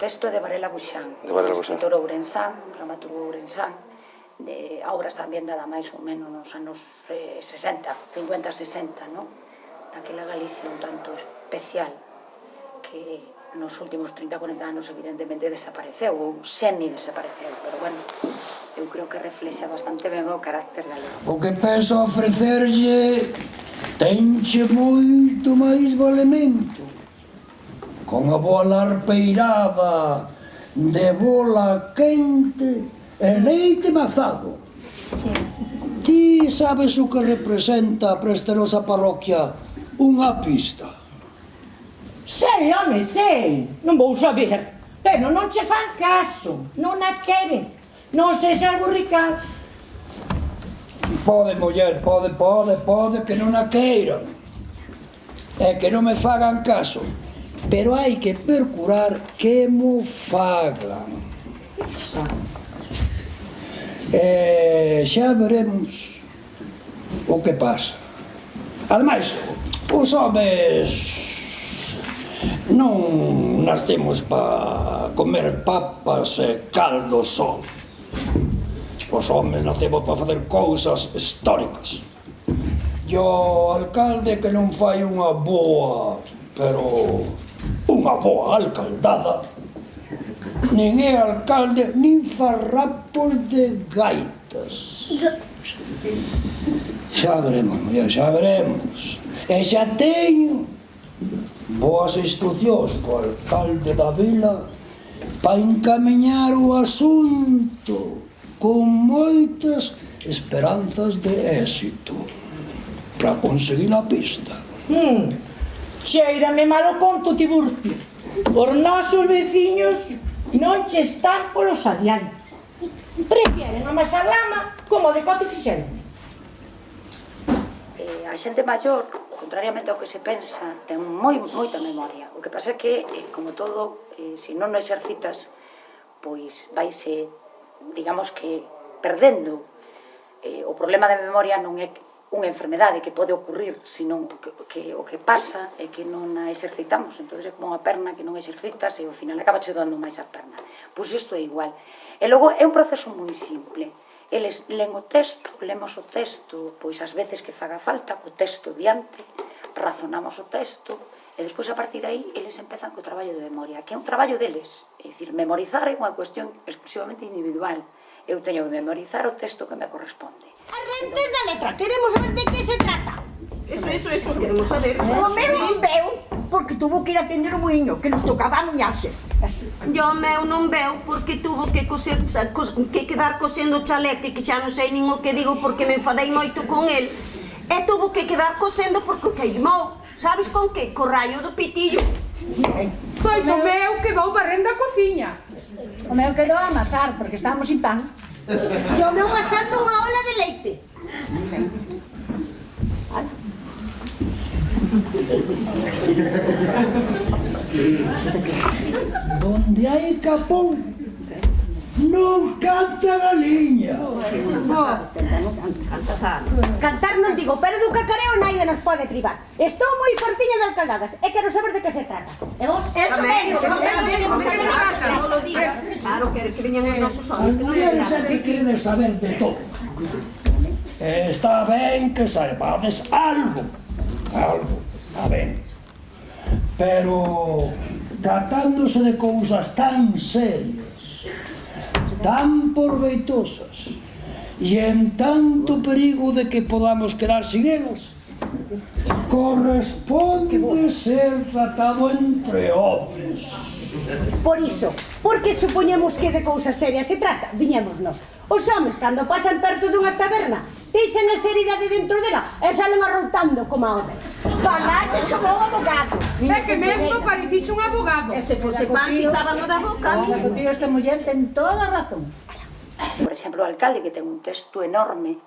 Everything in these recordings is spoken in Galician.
texto é de Varela Buxán, escritor ourensán, dramaturgo ourensán. A obra está ambientada máis ou menos nos anos 60, 50-60, non? Naquela Galicia un tanto especial que nos últimos 30-40 anos evidentemente desapareceu ou semi-desapareceu, pero bueno, eu creo que reflexa bastante ben o carácter galego. O que penso ofrecerlle tenche moito máis valemento. Con a boa larpeirada de bola quente e leite mazado. Ti sabes o que representa para esta nosa parroquia unha pista? Sei, home, sei. Non vou saber. Pero non che fan caso. Non a queren. Non sexas burrical. Pode, muller, pode, que non a queiran. E que non me fagan caso. Pero hai que procurar que mo fagan. E xa veremos o que pasa. Ademais, os homes non nas temos para comer papas e caldo só. Os homes nacemos para facer cousas históricas. E o alcalde que non fai unha boa, pero unha boa alcaldada, nin é alcalde, nin farrapos de gaitas. Xa veremos, muller, xa veremos. E xa teño boas instruccións co alcalde da vila para encamiñar o asunto con moitas esperanzas de éxito para conseguir a pista. Cheírame malo conto, Tiburcio. Os nosos veciños non che están polos adiantes. Prefieren a Masalama como de cote fixeron. A xente maior, contrariamente ao que se pensa, ten moita memoria. O que pasa é que, como todo, se non o exercitas, pois vaise, digamos que, perdendo. O problema de memoria non é unha enfermedade que pode ocurrir, senón que o que pasa é que non a exercitamos. Entón é como unha perna que non exercitas e ao final acaba che dando máis a perna. Pois isto é igual. E logo é un proceso moi simple. Eles len o texto, lemos o texto, pois as veces que faga falta, co texto diante, razonamos o texto, e despois a partir de aí eles empezan co traballo de memoria, que é un traballo deles. É dicir, memorizar é unha cuestión exclusivamente individual. Eu teño que memorizar o texto que me corresponde. Arrantes da letra, queremos saber de que se trata. Eso, queremos saber. O meu non veu, porque tuvo que ir a atender o muiño, que nos tocaba a muñarse. Yo meu non veu porque tuvo que quedar cosendo o chalete, que xa non sei nin o que digo porque me enfadei moito con el. E tuvo que quedar cosendo porque o queimou. Sabes con que? Co raio do pitillo. Pois o meu quedou barrendo a cociña. O meu quedou a amasar, porque estábamos sin pan. E o meu mazando unha ola de leite. Donde hai capón non canta galiña. Cantar non digo, pero do cacareo naide nos pode privar. Estou moi fortiña de alcaldadas e quero saber de que se trata. E vos? Eso mesmo, non lo digas. Claro, que veñan os nosos homes, que non me As que queredes saber de todo. Está ben que saibades algo, está ben. Pero tratándose de cousas tan serias, tan proveitosas e en tanto perigo de que podamos quedar sin elas, corresponde ser tratado entre homes. Por iso, porque supoñemos que de cousas serias se trata, viñémonos. Os homes, cando pasan perto dunha taberna, deixan a seriedade dentro dela e salen arroutando como a outras. Falaches como un abogado. É que mesmo pareciche un abogado. Se fose pan, quitábamos da boca. O tío, esta muller ten toda a razón. Por exemplo, o alcalde, que ten un texto enorme,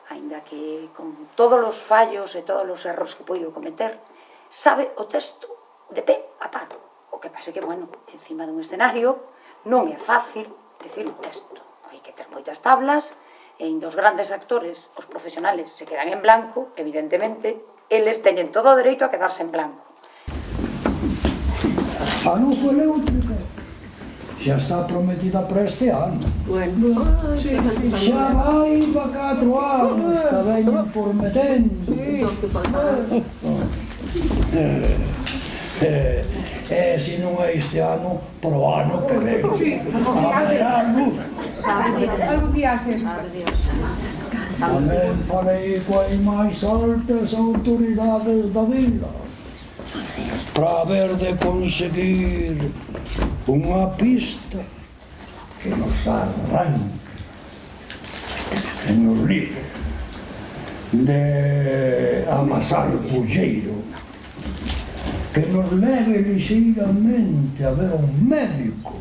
aínda que con todos os fallos e todos os erros que poido cometer, sabe o texto de pé a pá. O que pasa é que, bueno, encima dun escenario non é fácil decir un texto. Hai que ter moitas tablas, e ainda os grandes actores, os profesionales, se quedan en blanco, evidentemente, eles teñen todo o dereito a quedarse en blanco. A luz eléctrica xa está prometida para este ano. Xa vai para 4 anos que veñen por metendo. E se non é este ano, pro ano que ven. Haberá luz. Algún día ser. Tamén farei coas máis altas autoridades da vila para haber de conseguir unha pista que nos arranque, que nos libre de amasar o pulleiro, que nos leve lixeiramente a ver un médico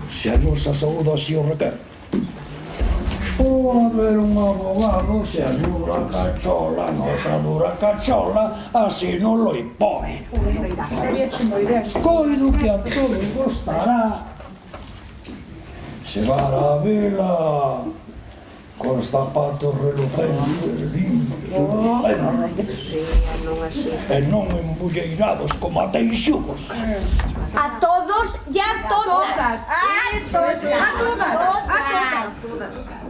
se a nosa saúde así o requer, ou a ver un abogado se a dura cachola, nosa dura cachola, así non lo impone. Coido que a todos gostará chegar á vila con zapatos relucentes, limpios, e non embulleirados como a teixugos. A todos e a todas.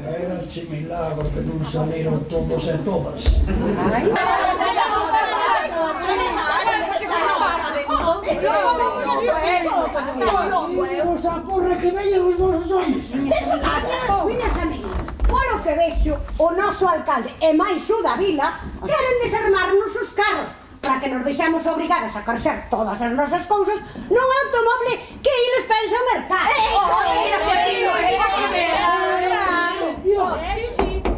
Era che milagro que non saliron todos e todas. Os apurra que veñen os vosos homens. Miñas amigas, polo que vexo, o noso alcalde e máis o da vila queren desarmarnos os carros para que nos vexamos obrigadas a carxer todas as nosas cousas nun automóvil que iles pensa o mercado. Dios,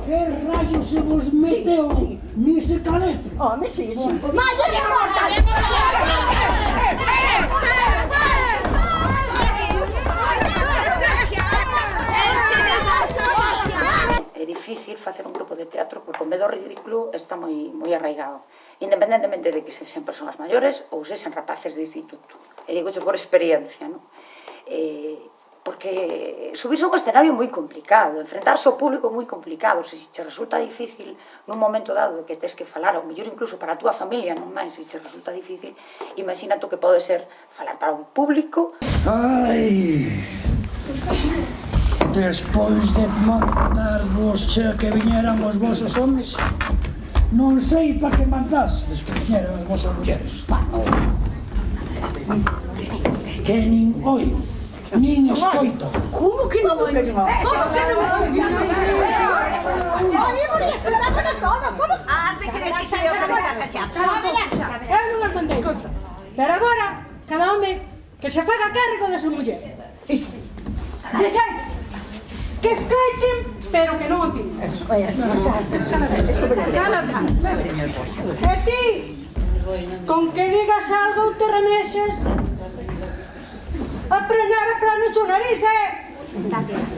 que rayos se vos meteu nese caletro? Home, sí. Malla de alcalde! É difícil facer un grupo de teatro porque o medo ridículo está moi arraigado, independentemente de que sexan persoas maiores ou sexan rapaces de instituto. E digo por experiencia, non? Porque subirse a un escenario é moi complicado, enfrentarse ao público é moi complicado. Se te resulta difícil nun momento dado que tes que falar, ou mellor incluso para a túa familia, non máis, se te resulta difícil, imagina tú que pode ser falar para un público. Ai, despois de mandarvos que viñeran os vosos homens, non sei para que mandastes que viñeran as vosas mulleres. Que nin oi, nin escoito. Como que non? Como que non? Oímos e escutámoslo todo, como? Has de creer que xa eu que me casa xa. Eu non as mandei. Pero agora, cada home que se faga cargo da súa muller. Iso. Deixai que escoiten, pero que non opinen. E ti, con que digas algo ou te remexes, a prenar a plano o nariz,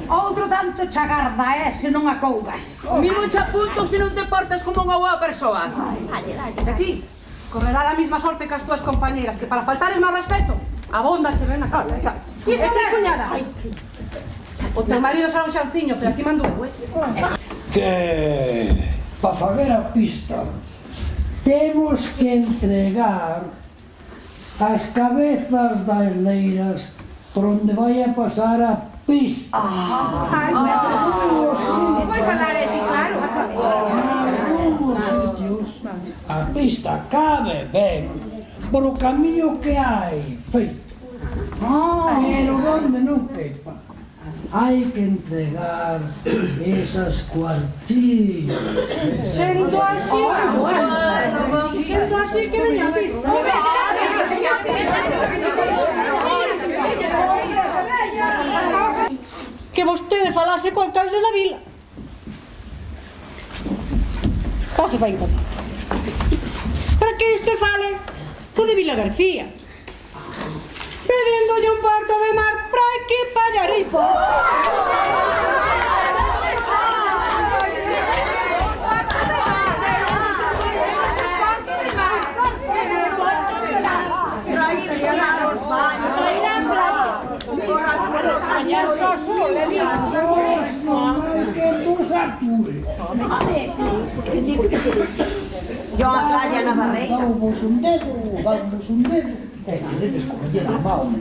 Outro tanto chagarda, se non acougas. Mismo che apunto se non te portas como unha boa persoa. E ti, correrá a mesma sorte que as túas compañeras, que para faltares máis respeto, abonda che ven a casa. E ti, cuñada? O teu marido será un xanciño, pero aquí mando eu, Que para fazer a pista temos que entregar as cabezas das leiras por onde vai a pasar a pista. Pois falar así, claro. Nalgúns sitios a pista cabe ben por o camiño que hai feito. Pero onde non pepa, hai que entregar esas cuartillas. sendo así que veña a pista. Que vostede falase co alcalde da vila. Pase para aí, para que este fale co de Vila García, pediéndolle un parto de mar para aquí para Allaripo. Dá-vos un dedo, É que dedes como lle da mal.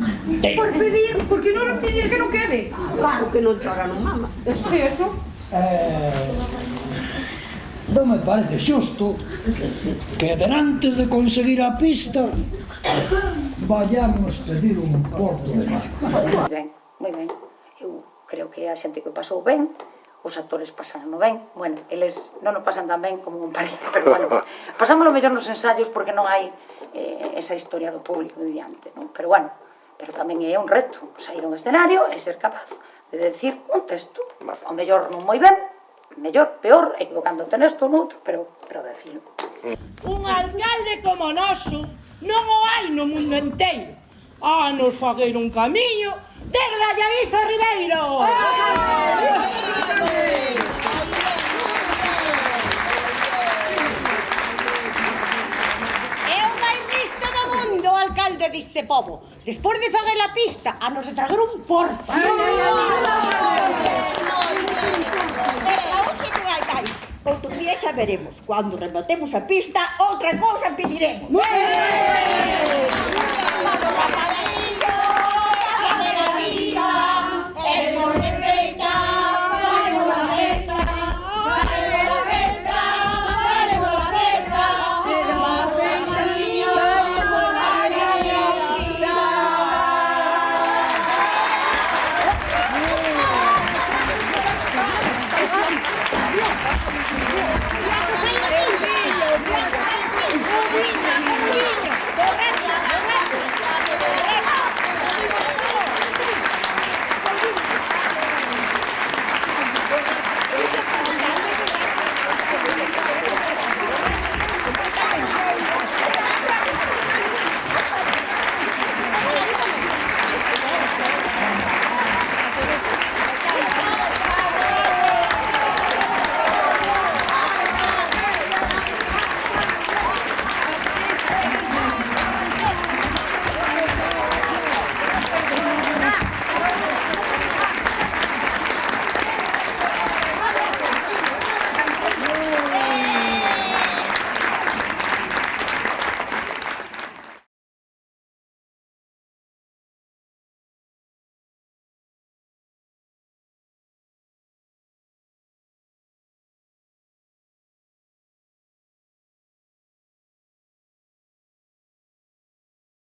Por pedir, porque non pedir que non quede. Claro que non chora, non mama. Eso. Non me parece xusto que denantes de conseguir a pista vayamos pedir un porto de mar. Moi ben. Eu creo que a xente que o pasou ben, os actores pasaron ben. Bueno, eles non o pasan tan ben como me parece, pero bueno, pasamos lo mellor nos ensayos porque non hai esa historia do público diante, non? Pero bueno, pero tamén é un reto sair a un escenario e ser capaz de decir un texto. O mellor non moi ben, mellor, peor, equivocándote nesto ou noutro, pero decir. Un alcalde como noso non o hai no mundo inteiro. A nos fagueiro un camiño desde Allariz a Ribeiro. É o máis listo do mundo o alcalde deste pobo. Despois de faguer a pista, a nos de tragar un porto. Outro día xa veremos. Cando rematemos a pista, outra cousa pediremos.